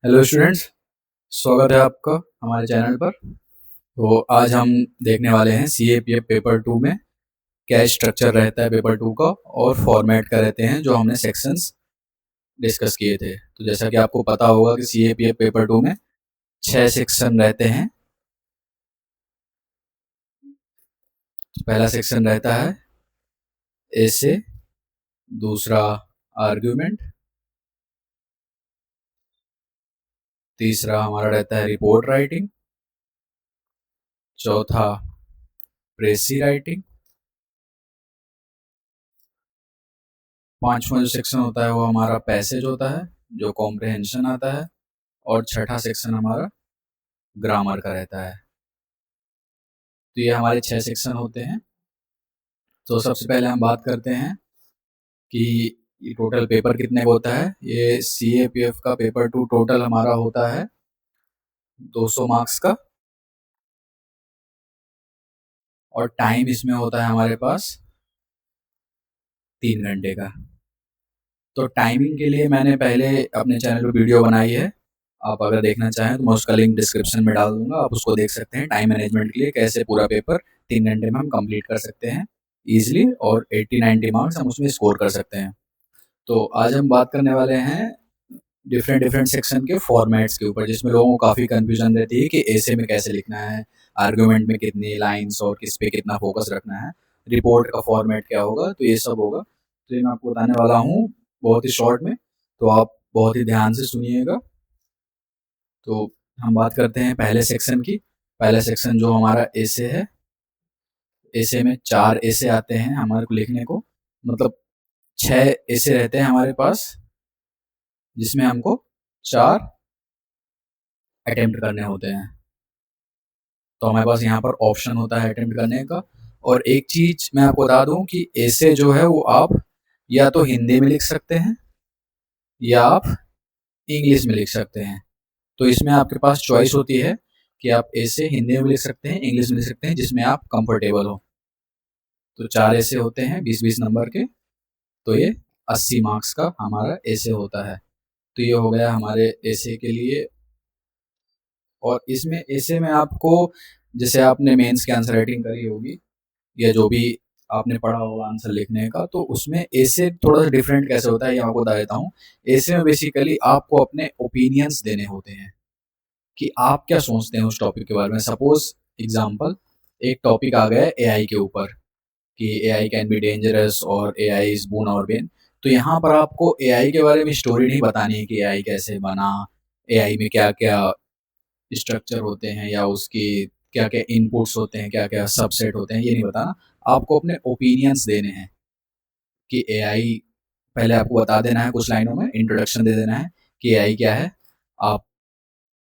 Hello students, स्वागत है आपका हमारे चैनल पर। तो आज हम देखने वाले हैं CAPF पेपर 2 में क्या स्ट्रक्चर रहता है पेपर 2 का और फॉर्मेट का रहते हैं जो हमने सेक्शंस डिस्कस किए थे। तो जैसा कि आपको पता होगा कि CAPF पेपर 2 में 6 सेक्शन रहते हैं। तो पहला सेक्शन रहता है एसे, दूसरा आर्ग्यूमेंट, तीसरा हमारा रहता है रिपोर्ट राइटिंग, चौथा प्रेसी राइटिंग, पांचवा जो सेक्शन होता है वो हमारा पैसेज होता है जो कॉम्प्रहेंशन आता है, और छठा सेक्शन हमारा ग्रामर का रहता है। तो ये हमारे 6 सेक्शन होते हैं। तो सबसे पहले हम बात करते हैं कि ये टोटल पेपर कितने का होता है। ये CAPF का पेपर 2 टोटल हमारा होता है 200 मार्क्स का, और टाइम इसमें होता है हमारे पास 3 घंटे का। तो टाइमिंग के लिए मैंने पहले अपने चैनल पर वीडियो बनाई है, आप अगर देखना चाहें तो मैं उसका लिंक डिस्क्रिप्शन में डाल दूंगा, आप उसको देख सकते हैं। टाइम मैनेजमेंट के लिए कैसे पूरा पेपर 3 घंटे में हम कंप्लीट कर सकते हैं ईजिली, और 80-90 मार्क्स हम उसमें स्कोर कर सकते हैं। तो आज हम बात करने वाले हैं डिफरेंट डिफरेंट सेक्शन के फॉर्मेट्स के ऊपर, जिसमें लोगों को काफ़ी कंफ्यूजन रहती है कि ऐसे में कैसे लिखना है, आर्गुमेंट में कितनी लाइंस और किस पे कितना फोकस रखना है, रिपोर्ट का फॉर्मेट क्या होगा। तो ये सब होगा, तो ये मैं आपको बताने वाला हूँ बहुत ही शॉर्ट में, तो आप बहुत ही ध्यान से सुनिएगा। तो हम बात करते हैं पहले सेक्शन की। पहला सेक्शन जो हमारा ऐसे है, ऐसे में 4 ऐसे आते हैं हमारे को लिखने को, मतलब 6 ऐसे रहते हैं हमारे पास, जिसमें हमको 4 अटेम्प्ट करने होते हैं। तो हमारे पास यहाँ पर ऑप्शन होता है अटेम्प्ट करने का। और एक चीज मैं आपको बता दूं कि ऐसे जो है वो आप या तो हिंदी में लिख सकते हैं या आप इंग्लिश में लिख सकते हैं। तो इसमें आपके पास चॉइस होती है कि आप ऐसे हिंदी में लिख सकते हैं, इंग्लिश में लिख सकते हैं, जिसमें आप कंफर्टेबल हो। तो 4 ऐसे होते हैं 20-20 नंबर के, तो ये 80 मार्क्स का हमारा ऐसे होता है। तो ये हो गया हमारे ऐसे के लिए। और इसमें ऐसे में आपको, जैसे आपने मेंस की आंसर राइटिंग करी होगी या जो भी आपने पढ़ा होगा आंसर लिखने का, तो उसमें ऐसे थोड़ा सा डिफरेंट कैसे होता है ये आपको बता देता हूँ। ऐसे में बेसिकली आपको अपने ओपिनियंस देने होते हैं कि आप क्या सोचते हैं उस टॉपिक के बारे में। सपोज एग्जाम्पल, एक टॉपिक आ गया है AI के ऊपर कि AI कैन बी डेंजरस और AI इज बोन और बेन। तो यहाँ पर आपको AI के बारे में स्टोरी नहीं बतानी है कि AI कैसे बना, AI में क्या क्या स्ट्रक्चर होते हैं या उसकी क्या क्या इनपुट्स होते हैं, क्या क्या सबसेट होते हैं, ये नहीं बताना। आपको अपने ओपिनियंस देने हैं कि AI, पहले आपको बता देना है कुछ लाइनों में, इंट्रोडक्शन दे देना है कि AI क्या है। आप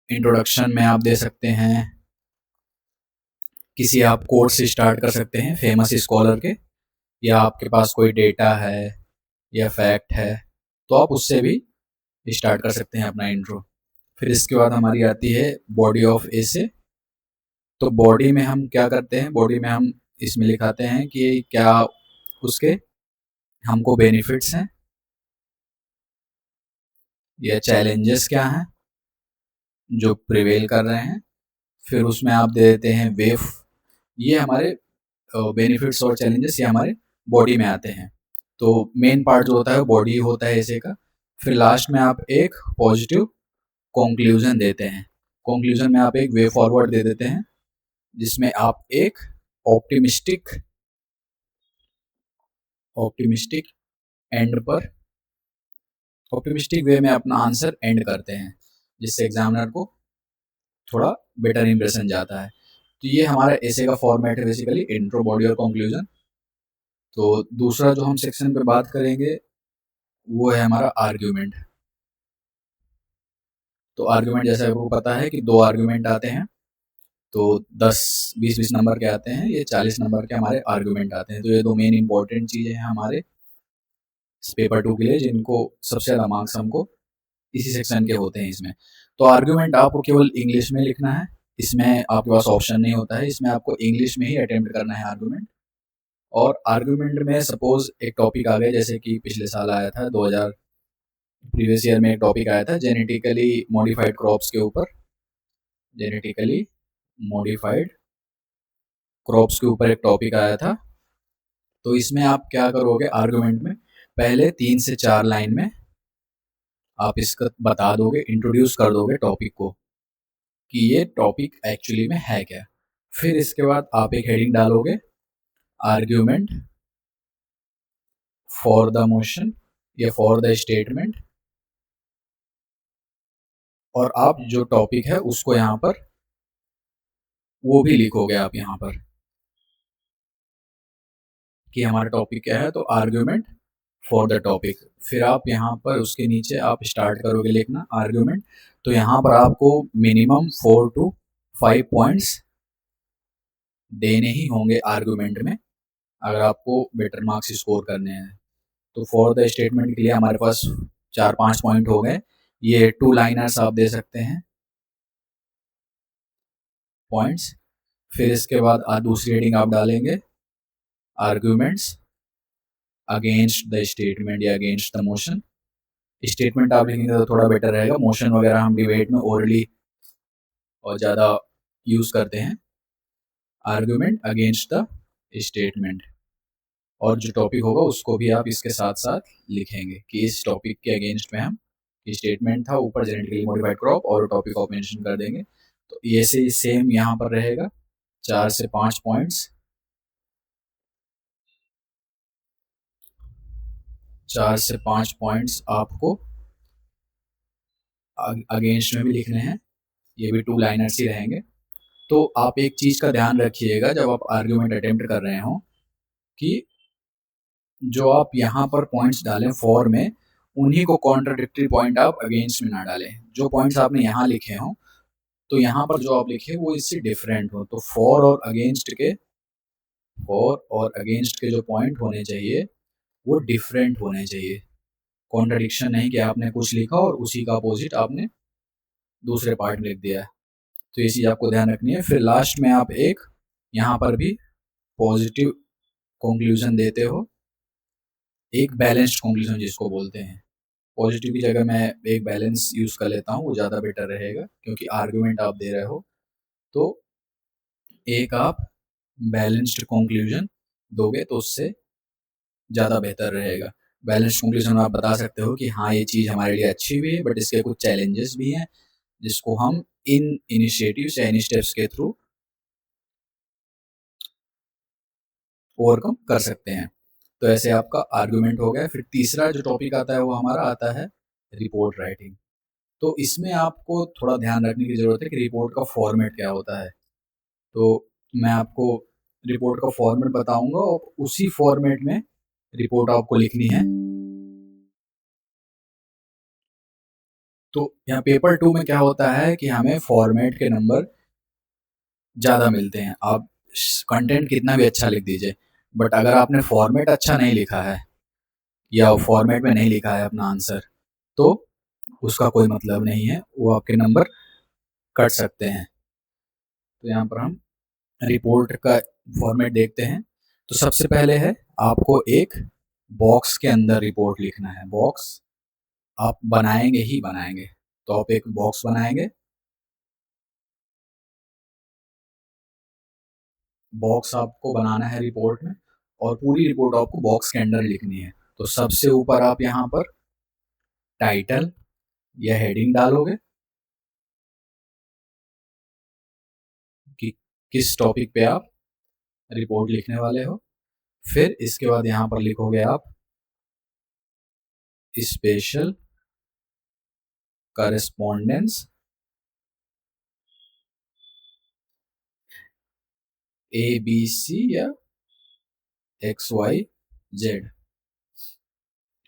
इंट्रोडक्शन में आप दे सकते हैं, किसी आप कोर्स से स्टार्ट कर सकते हैं फेमस स्कॉलर के, या आपके पास कोई डेटा है या फैक्ट है तो आप उससे भी स्टार्ट कर सकते हैं अपना इंट्रो। फिर इसके बाद हमारी आती है बॉडी ऑफ एसे। तो बॉडी में हम क्या करते हैं, बॉडी में हम इसमें लिखाते हैं कि क्या उसके हमको बेनिफिट्स हैं या चैलेंजेस क्या हैं जो प्रिवेल कर रहे हैं। फिर उसमें आप दे देते हैं वेव। ये हमारे बेनिफिट्स और चैलेंजेस ये हमारे बॉडी में आते हैं। तो मेन पार्ट जो होता है बॉडी होता है ऐसे का। फिर लास्ट में आप एक पॉजिटिव कंक्लूजन देते हैं। कंक्लूजन में आप एक वे फॉरवर्ड दे देते हैं, जिसमें आप एक ऑप्टिमिस्टिक ऑप्टिमिस्टिक एंड पर ऑप्टिमिस्टिक वे में अपना आंसर एंड करते हैं, जिससे एग्जामिनर को थोड़ा बेटर इंप्रेशन जाता है। तो ये हमारा ऐसे का फॉर्मेट है बेसिकली, इंट्रो, बॉडी और कंक्लूजन। तो दूसरा जो हम सेक्शन पे बात करेंगे वो है हमारा आर्ग्यूमेंट। तो आर्ग्यूमेंट जैसे आपको पता है कि 2 आर्ग्यूमेंट आते हैं, तो 10-20-20 नंबर के आते हैं, ये 40 नंबर के हमारे आर्ग्यूमेंट आते हैं। तो ये 2 मेन इंपॉर्टेंट चीजें हैं हमारे पेपर 2 के लिए, जिनको सबसे ज़्यादा मार्क्स हमको इसी सेक्शन के होते हैं इसमें। तो आर्ग्यूमेंट आपको केवल इंग्लिश में लिखना है, इसमें आपके पास ऑप्शन नहीं होता है, इसमें आपको इंग्लिश में ही अटेम्प्ट करना है आर्ग्यूमेंट। और आर्ग्यूमेंट में सपोज एक टॉपिक आ गया, जैसे कि पिछले साल आया था प्रीवियस ईयर में एक टॉपिक आया था जेनेटिकली मॉडिफाइड क्रॉप्स के ऊपर, जेनेटिकली मॉडिफाइड क्रॉप्स के ऊपर एक टॉपिक आया था। तो इसमें आप क्या करोगे, आर्गुमेंट में पहले 3 से 4 लाइन में आप इसका बता दोगे, इंट्रोड्यूस कर दोगे टॉपिक को कि ये टॉपिक एक्चुअली में है क्या। फिर इसके बाद आप एक हेडिंग डालोगे, आर्ग्यूमेंट फॉर द मोशन या फॉर द स्टेटमेंट, और आप जो टॉपिक है उसको यहाँ पर वो भी लिखोगे आप यहाँ पर कि हमारा टॉपिक क्या है। तो आर्ग्यूमेंट फॉर द टॉपिक, फिर आप यहाँ पर उसके नीचे आप स्टार्ट करोगे लिखना आर्ग्यूमेंट। तो यहाँ पर आपको मिनिमम 4 to 5 पॉइंट्स देने ही होंगे आर्ग्यूमेंट में, अगर आपको बेटर मार्क्स स्कोर करने हैं। तो फॉर द स्टेटमेंट के लिए हमारे पास 4-5 पॉइंट हो गए। ये 2 लाइनर्स आप दे सकते हैं पॉइंट्स। फिर इसके बाद दूसरी हेडिंग आप डालेंगे, आर्ग्यूमेंट्स अगेंस्ट द स्टेटमेंट या अगेंस्ट द मोशन। स्टेटमेंट आप लिखेंगे तो थोड़ा बेटर रहेगा, मोशन वगैरह हम डिबेट में ओरली और ज़्यादा यूज़ करते हैं। आर्ग्यूमेंट अगेंस्ट द स्टेटमेंट, और जो टॉपिक होगा उसको भी आप इसके साथ साथ लिखेंगे कि इस टॉपिक के अगेंस्ट में हम स्टेटमेंट था, ऊपर जेनेटिकली मॉडिफाइड क्रॉप और टॉपिक ऑफ मेंशन कर देंगे। तो ये से सेम यहाँ पर रहेगा, 4 से 5 पॉइंट्स, 4 से 5 पॉइंट्स आपको अगेंस्ट में भी लिखने हैं। ये भी 2 लाइनर्स ही रहेंगे। तो आप एक चीज का ध्यान रखिएगा जब आप आर्ग्यूमेंट अटेम्प्ट कर रहे हो कि जो आप यहाँ पर पॉइंट्स डालें फॉर में, उन्हीं को कॉन्ट्राडिक्टरी पॉइंट आप अगेंस्ट में ना डालें। जो पॉइंट्स आपने यहाँ लिखे हों, तो यहाँ पर जो आप लिखे वो इससे डिफरेंट हो। तो फॉर और अगेंस्ट के जो पॉइंट होने चाहिए वो डिफरेंट होने चाहिए। कॉन्ट्रडिक्शन नहीं कि आपने कुछ लिखा और उसी का अपोजिट आपने दूसरे पार्ट में लिख दिया है। तो ये चीज़ आपको ध्यान रखनी है। फिर लास्ट में आप एक यहाँ पर भी पॉजिटिव कंक्लूजन देते हो, एक बैलेंस्ड कंक्लूजन जिसको बोलते हैं। पॉजिटिव की जगह मैं एक बैलेंस यूज़ कर लेता हूँ, वो ज़्यादा बेटर रहेगा क्योंकि आर्गुमेंट आप दे रहे हो। तो एक आप बैलेंस्ड कंक्लूजन दोगे तो उससे ज़्यादा बेहतर रहेगा। बैलेंस्ड कंक्लूजन में आप बता सकते हो कि हाँ, ये चीज़ हमारे लिए अच्छी भी है बट इसके कुछ चैलेंजेस भी हैं, जिसको हम इन इनिशिएटिव्स या इन स्टेप्स के थ्रू ओवरकम कर सकते हैं। तो ऐसे आपका आर्गुमेंट हो गया। फिर तीसरा जो टॉपिक आता है वो हमारा आता है रिपोर्ट राइटिंग। तो इसमें आपको थोड़ा ध्यान रखने की ज़रूरत है कि रिपोर्ट का फॉर्मेट क्या होता है। तो मैं आपको रिपोर्ट का फॉर्मेट बताऊंगा और उसी फॉर्मेट में रिपोर्ट आपको लिखनी है। तो यहाँ पेपर 2 में क्या होता है कि हमें फॉर्मेट के नंबर ज़्यादा मिलते हैं। आप कंटेंट कितना भी अच्छा लिख दीजिए, बट अगर आपने फॉर्मेट अच्छा नहीं लिखा है या फॉर्मेट में नहीं लिखा है अपना आंसर, तो उसका कोई मतलब नहीं है, वो आपके नंबर कट सकते हैं। तो यहाँ पर हम रिपोर्ट का फॉर्मेट देखते हैं। तो सबसे पहले है आपको एक बॉक्स के अंदर रिपोर्ट लिखना है। बॉक्स आप बनाएंगे ही बनाएंगे। तो आप एक बॉक्स बनाएंगे, बॉक्स आपको बनाना है रिपोर्ट में, और पूरी रिपोर्ट आपको बॉक्स के अंदर लिखनी है। तो सबसे ऊपर आप यहाँ पर टाइटल या हेडिंग डालोगे कि किस टॉपिक पे आप रिपोर्ट लिखने वाले हो। फिर इसके बाद यहाँ पर लिखोगे आप स्पेशल करेस्पॉन्डेंस ABC या XYZ।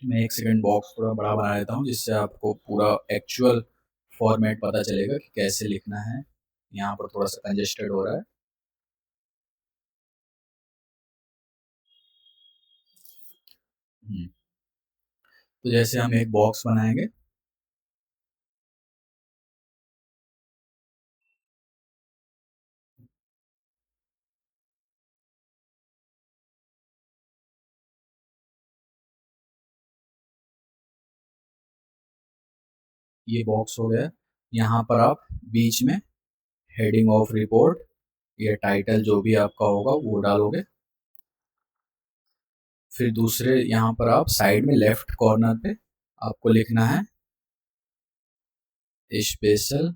मैं एक सेकंड बॉक्स थोड़ा बड़ा बना लेता हूँ जिससे आपको पूरा एक्चुअल फॉर्मेट पता चलेगा कि कैसे लिखना है। यहाँ पर थोड़ा सा कंजेस्टेड हो रहा है। हम्म, तो जैसे हम एक बॉक्स बनाएंगे, ये बॉक्स हो गया। यहाँ पर आप बीच में हेडिंग ऑफ रिपोर्ट या टाइटल जो भी आपका होगा वो डालोगे। फिर दूसरे यहाँ पर आप साइड में लेफ्ट कॉर्नर पे आपको लिखना है स्पेशल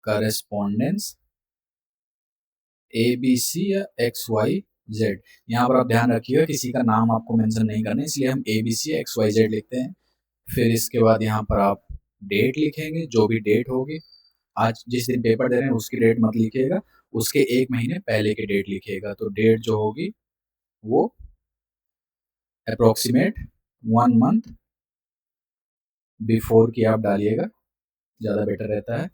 करेस्पॉन्डेंस ABC या XYZ। यहाँ पर आप ध्यान रखिएगा किसी का नाम आपको मेंशन नहीं करना, इसलिए हम ABC या XYZ लिखते हैं। फिर इसके बाद यहाँ पर आप डेट लिखेंगे, जो भी डेट होगी। आज जिस दिन पेपर दे रहे हैं उसकी डेट मत लिखिएगा, उसके 1 महीने पहले की डेट लिखिएगा। तो डेट जो होगी वो अप्रोक्सीमेट 1 मंथ बिफोर की आप डालिएगा, ज़्यादा बेटर रहता है।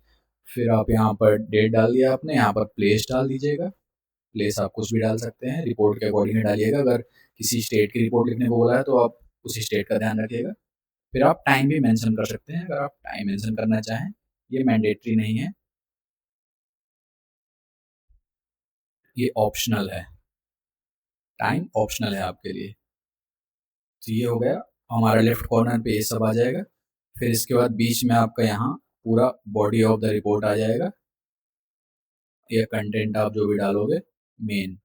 फिर आप यहाँ पर डेट डाल दिया आपने, यहाँ पर प्लेस डाल दीजिएगा। प्लेस आप कुछ भी डाल सकते हैं, रिपोर्ट के अकॉर्डिंग डालिएगा। अगर किसी स्टेट की रिपोर्ट लिखने को बोला है तो आप उसी स्टेट का ध्यान रखिएगा। फिर आप टाइम भी मेंशन कर सकते हैं अगर आप टाइम मेंशन करना चाहें, ये मैंडेटरी नहीं है, ये ऑप्शनल है। टाइम ऑप्शनल है आपके लिए। तो ये हो गया हमारा लेफ्ट कॉर्नर पे, ये सब आ जाएगा। फिर इसके बाद बीच में आपका यहाँ पूरा बॉडी ऑफ द रिपोर्ट आ जाएगा, या कंटेंट आप जो भी डालोगे मेन।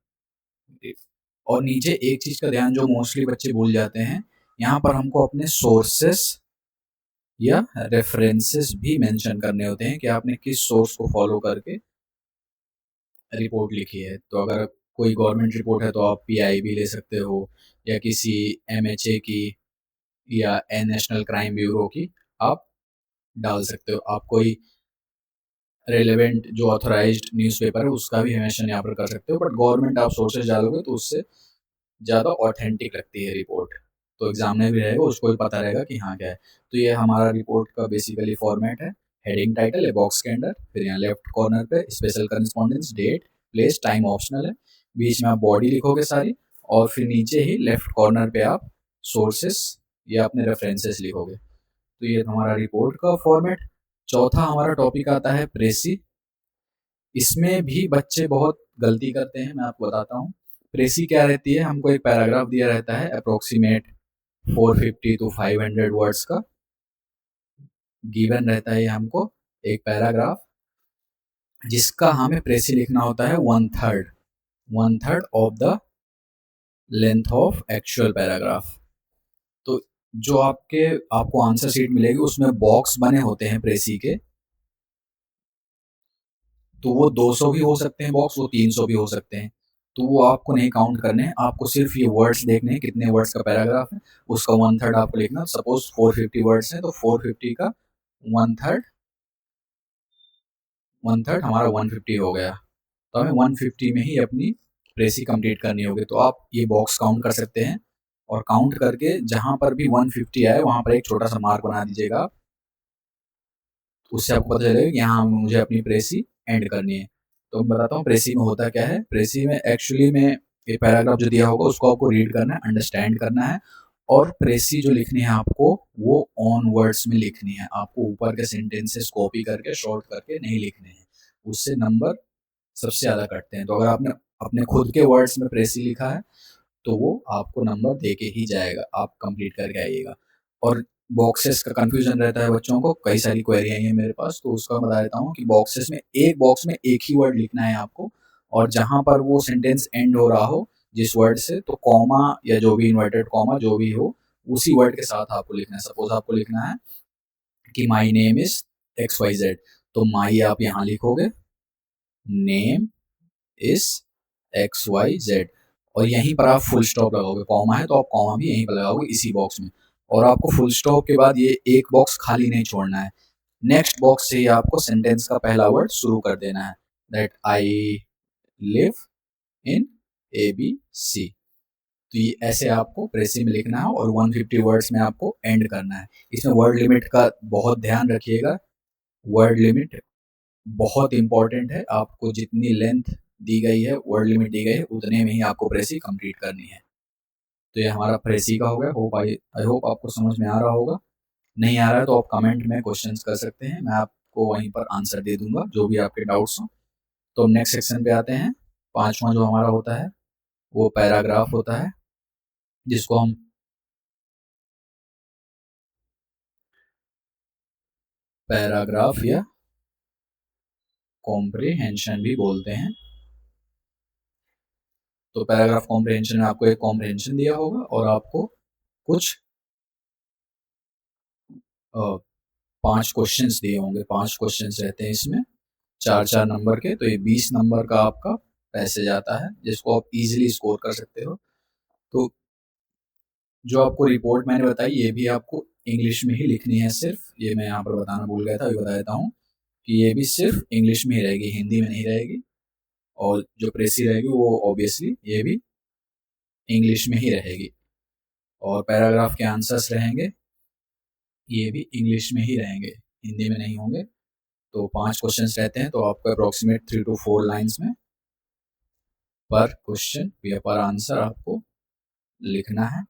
और नीचे एक चीज का ध्यान जो मोस्टली बच्चे भूल जाते हैं, यहाँ पर हमको अपने सोर्सेस या रेफरेंसेस भी मेंशन करने होते हैं कि आपने किस सोर्स को फॉलो करके रिपोर्ट लिखी है। तो अगर कोई गवर्नमेंट रिपोर्ट है तो आप PIB ले सकते हो, या किसी MHA की या नेशनल क्राइम ब्यूरो की आप डाल सकते हो। आप कोई रेलेवेंट जो ऑथराइज्ड न्यूज़पेपर है उसका भी मेंशन यहाँ पर कर सकते हो, बट गवर्नमेंट आप सोर्सेज डालोगे तो उससे ज़्यादा ऑथेंटिक लगती है रिपोर्ट। तो एग्जाम में भी रहेगा, उसको भी पता रहेगा कि हाँ क्या है। तो ये हमारा रिपोर्ट का बेसिकली फॉर्मेट है। हेडिंग टाइटल है बॉक्स के अंदर, फिर यहाँ लेफ्ट कॉर्नर पे special correspondence, date, place, time optional है। बीच में आप बॉडी लिखोगे सारी, और फिर नीचे ही लेफ्ट कॉर्नर पे आप सोर्सेस या अपने रेफरेंसेस लिखोगे। तो ये हमारा रिपोर्ट का फॉर्मेट। चौथा हमारा टॉपिक आता है प्रेसी। इसमें भी बच्चे बहुत गलती करते हैं, मैं आपको बताता हूँ। प्रेसी क्या रहती है, हमको एक पैराग्राफ दिया रहता है अप्रोक्सीमेट 450 to 500 वर्ड्स का गिवन रहता है हमको एक पैराग्राफ, जिसका हमें प्रेसी लिखना होता है 1/3 of the length of actual paragraph. तो जो आपको आंसर शीट मिलेगी उसमें बॉक्स बने होते हैं प्रेसी के, तो वो 200 भी हो सकते हैं बॉक्स, वो 300 भी हो सकते हैं। तो वो आपको नहीं काउंट करने हैं, आपको सिर्फ ये वर्ड्स देखने हैं कितने वर्ड्स का पैराग्राफ है, उसका 1/3 आपको लिखना। सपोज 450 वर्ड्स है तो 450 का 1/3, 1/3 हमारा 150 हो गया। तो हमें 150 में ही अपनी प्रेसी कंप्लीट करनी होगी। तो आप ये बॉक्स काउंट कर सकते हैं, और काउंट करके जहां पर भी 150 आए वहां पर एक छोटा सा मार्क बना दीजिएगा। उससे आपको पता चलेगा कि यहाँ मुझे अपनी प्रेसी एंड करनी है। तो मैं बताता हूँ प्रेसी में होता क्या है। प्रेसी में एक्चुअली में ये पैराग्राफ जो दिया होगा उसको आपको रीड करना है, अंडरस्टैंड करना है, और प्रेसी जो लिखनी है आपको वो ऑन वर्ड्स में लिखनी है। आपको ऊपर के सेंटेंसेस कॉपी करके शॉर्ट करके नहीं लिखने हैं, उससे नंबर सबसे ज़्यादा कटते हैं। तो अगर आपने अपने खुद के वर्ड्स में प्रेसी लिखा है तो वो आपको नंबर दे के ही जाएगा, आप कंप्लीट करके आइएगा। और बॉक्सेस का कंफ्यूजन रहता है बच्चों को, कई सारी क्वेरी आई है मेरे पास, तो उसका बता देता हूँ कि बॉक्सेस में एक बॉक्स में एक ही वर्ड लिखना है आपको, और जहां पर वो सेंटेंस एंड हो रहा हो जिस वर्ड से, तो कॉमा या जो भी इन्वर्टेड कॉमा जो भी हो उसी वर्ड के साथ आपको लिखना है। सपोज आपको लिखना है कि माई नेम इज XYZ, तो माई आप यहाँ लिखोगे, नेम इज XYZ, और यहीं पर आप फुल स्टॉप लगाओगे। कॉमा है तो आप कॉमा भी यहीं पर लगाओगे इसी बॉक्स में, और आपको फुल स्टॉप के बाद ये एक बॉक्स खाली नहीं छोड़ना है। नेक्स्ट बॉक्स से ही आपको सेंटेंस का पहला वर्ड शुरू कर देना है, that I live in ABC। तो ये ऐसे आपको प्रेसी में लिखना है, और 150 वर्ड्स में आपको एंड करना है। इसमें वर्ड लिमिट का बहुत ध्यान रखिएगा। वर्ड लिमिट बहुत इंपॉर्टेंट है, आपको जितनी लेंथ दी गई है, वर्ड लिमिट दी गई है, उतने में ही आपको प्रेसी कंप्लीट करनी है। तो ये हमारा प्रेसी का हो गया। आई होप आपको समझ में आ रहा होगा। नहीं आ रहा है तो आप कमेंट में क्वेश्चंस कर सकते हैं, मैं आपको वहीं पर आंसर दे दूंगा जो भी आपके डाउट्स हो। तो नेक्स्ट सेक्शन पे आते हैं। पांचवा जो हमारा होता है वो पैराग्राफ होता है, जिसको हम पैराग्राफ या कॉम्प्रिहेंशन भी बोलते हैं। तो पैराग्राफ कॉम्प्रिहेंशन में आपको एक कॉम्प्रिहेंशन दिया होगा और आपको कुछ 5 क्वेश्चंस दिए होंगे। 5 क्वेश्चंस रहते हैं इसमें, 4-4 नंबर के। तो ये 20 नंबर का आपका पैसेज आता है जिसको आप इजीली स्कोर कर सकते हो। तो जो आपको रिपोर्ट मैंने बताई ये भी आपको इंग्लिश में ही लिखनी है सिर्फ। ये मैं यहाँ पर बताना भूल गया था, अभी बता देता हूँ कि ये भी सिर्फ इंग्लिश में ही रहेगी, हिंदी में नहीं रहेगी। और जो प्रेसी रहेगी वो ऑब्वियसली ये भी इंग्लिश में ही रहेगी। और पैराग्राफ के आंसर्स रहेंगे ये भी इंग्लिश में ही रहेंगे, हिंदी में नहीं होंगे। तो 5 क्वेश्चंस रहते हैं, तो आपको अप्रोक्सीमेट 3 to 4 लाइन्स में पर क्वेश्चन या पर आंसर आपको लिखना है।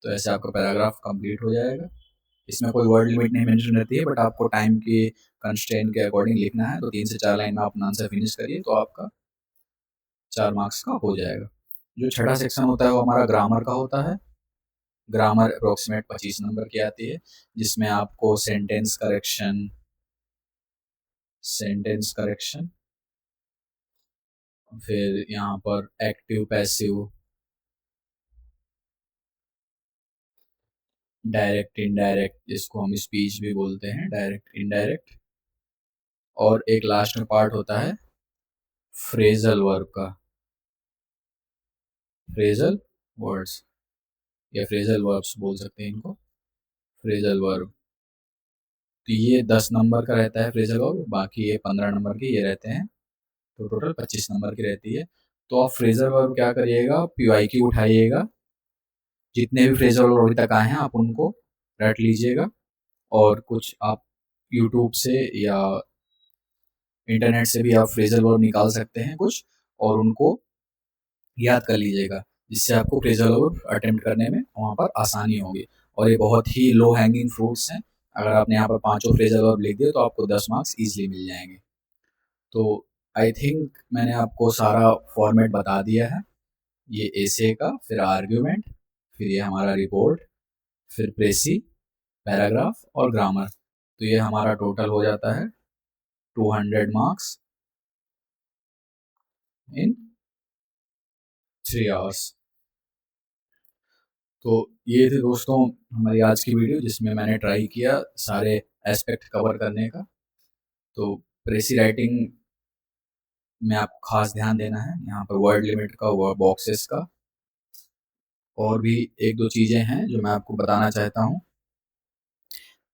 तो ऐसे आपका पैराग्राफ कंप्लीट हो जाएगा। इसमें कोई वर्ड लिमिट नहीं मेंशन रहती है, बट आपको टाइम के कंस्ट्रेंट के अकॉर्डिंग लिखना है। तो 3 से 4 लाइन में अपना आंसर फिनिश करिए तो आपका 4 मार्क्स का हो जाएगा। जो छठा सेक्शन होता है वो हमारा ग्रामर का होता है। ग्रामर अप्रोक्सीमेट 25 नंबर की आती है, जिसमें आपको सेंटेंस करेक्शन, फिर यहाँ पर एक्टिव पैसिव, डायरेक्ट इनडायरेक्ट, जिसको हम स्पीच भी बोलते हैं, डायरेक्ट इनडायरेक्ट, और एक लास्ट में पार्ट होता है फ्रेजल वर्ब का, फ्रेजल वर्ड्स या फ्रेजल वर्ब्स बोल सकते हैं इनको, फ्रेजल वर्ब। तो ये 10 नंबर का रहता है फ्रेजल वर्ब, बाकी ये 15 नंबर के ये रहते हैं। तो टोटल 25 नंबर की रहती है। तो आप फ्रेजल वर्ब क्या करिएगा, PYQ उठाइएगा, जितने भी फ्रेजल वर्ब अभी तक आए हैं आप उनको रट लीजिएगा, और कुछ आप यूट्यूब से या इंटरनेट से भी आप फ्रेजल वर्ब निकाल सकते हैं कुछ, और उनको याद कर लीजिएगा, जिससे आपको फ्रेजल वर्ब अटेम्प्ट करने में वहाँ पर आसानी होगी। और ये बहुत ही लो हैंगिंग फ्रूट्स हैं। अगर आपने यहाँ पर 5 फ्रेजल वर्ब लिख दिए तो आपको 10 मार्क्स ईजिली मिल जाएंगे। तो आई थिंक मैंने आपको सारा फॉर्मेट बता दिया है। ये एसे का, फिर आर्ग्यूमेंट, फिर ये हमारा रिपोर्ट, फिर प्रेसी, पैराग्राफ और ग्रामर। तो ये हमारा टोटल हो जाता है 200 मार्क्स इन 3 आवर्स। तो ये थे दोस्तों हमारी आज की वीडियो, जिसमें मैंने ट्राई किया सारे एस्पेक्ट कवर करने का। तो प्रेसी राइटिंग में आपको खास ध्यान देना है, यहाँ पर वर्ड लिमिट का, वर्ड बॉक्सेस का, और भी 1-2 चीज़ें हैं जो मैं आपको बताना चाहता हूँ।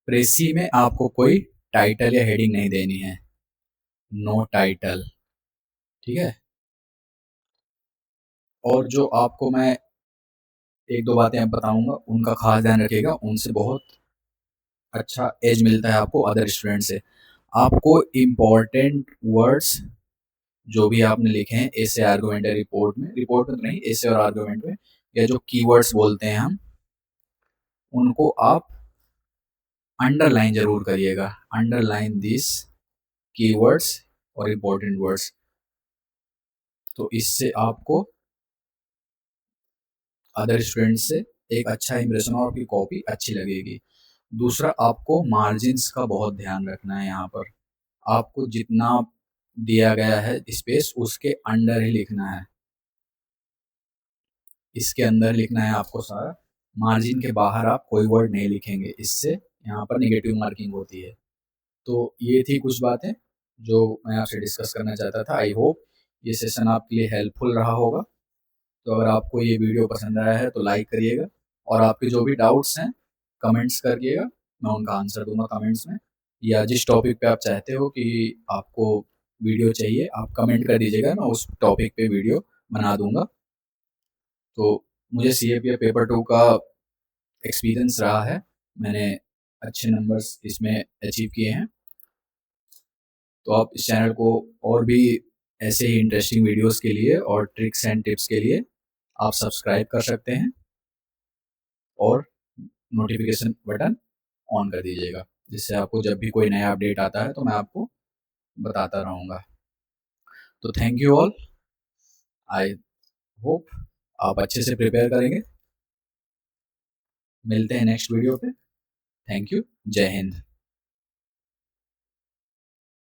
प्रेसी में आपको कोई टाइटल या हेडिंग नहीं देनी है, नो टाइटल, ठीक है। और जो आपको मैं 1-2 बातें बताऊंगा उनका खास ध्यान रखिएगा, उनसे बहुत अच्छा एज मिलता है आपको अदर स्टूडेंट से। आपको इम्पोर्टेंट वर्ड्स जो भी आपने लिखे हैं एसे, आर्गुमेंट या रिपोर्ट में तो नहीं, एसे और आर्गुमेंट में, या जो कीवर्ड्स बोलते हैं हम, उनको आप अंडरलाइन जरूर करिएगा, अंडरलाइन दिस कीवर्ड्स और इम्पोर्टेंट वर्ड्स। तो इससे आपको अदर स्टूडेंट से एक अच्छा इंप्रेशन और आपकी कॉपी अच्छी लगेगी। दूसरा, आपको मार्जिन्स का बहुत ध्यान रखना है। यहाँ पर आपको जितना दिया गया है स्पेस उसके अंडर ही लिखना है, इसके अंदर लिखना है आपको सारा। मार्जिन के बाहर आप कोई वर्ड नहीं लिखेंगे, इससे यहाँ पर नेगेटिव मार्किंग होती है। तो ये थी कुछ बातें जो मैं आपसे डिस्कस करना चाहता था। आई होप ये सेशन आपके लिए हेल्पफुल रहा होगा। तो अगर आपको ये वीडियो पसंद आया है तो लाइक करिएगा, और आपके जो भी डाउट्स हैं कमेंट्स करिएगा, मैं उनका आंसर दूंगा कमेंट्स में। या जिस टॉपिक पे आप चाहते हो कि आपको वीडियो चाहिए आप कमेंट कर दीजिएगा, मैं उस टॉपिक पे वीडियो बना दूंगा। तो मुझे CAPF पेपर 2 का एक्सपीरियंस रहा है, मैंने अच्छे नंबर्स इसमें अचीव किए हैं। तो आप इस चैनल को और भी ऐसे ही इंटरेस्टिंग वीडियोस के लिए और ट्रिक्स एंड टिप्स के लिए आप सब्सक्राइब कर सकते हैं, और नोटिफिकेशन बटन ऑन कर दीजिएगा, जिससे आपको जब भी कोई नया अपडेट आता है तो मैं आपको बताता रहूँगा। तो thank you all, I hope आप अच्छे से प्रिपेयर करेंगे। मिलते हैं नेक्स्ट वीडियो पे। थैंक यू, जय हिंद।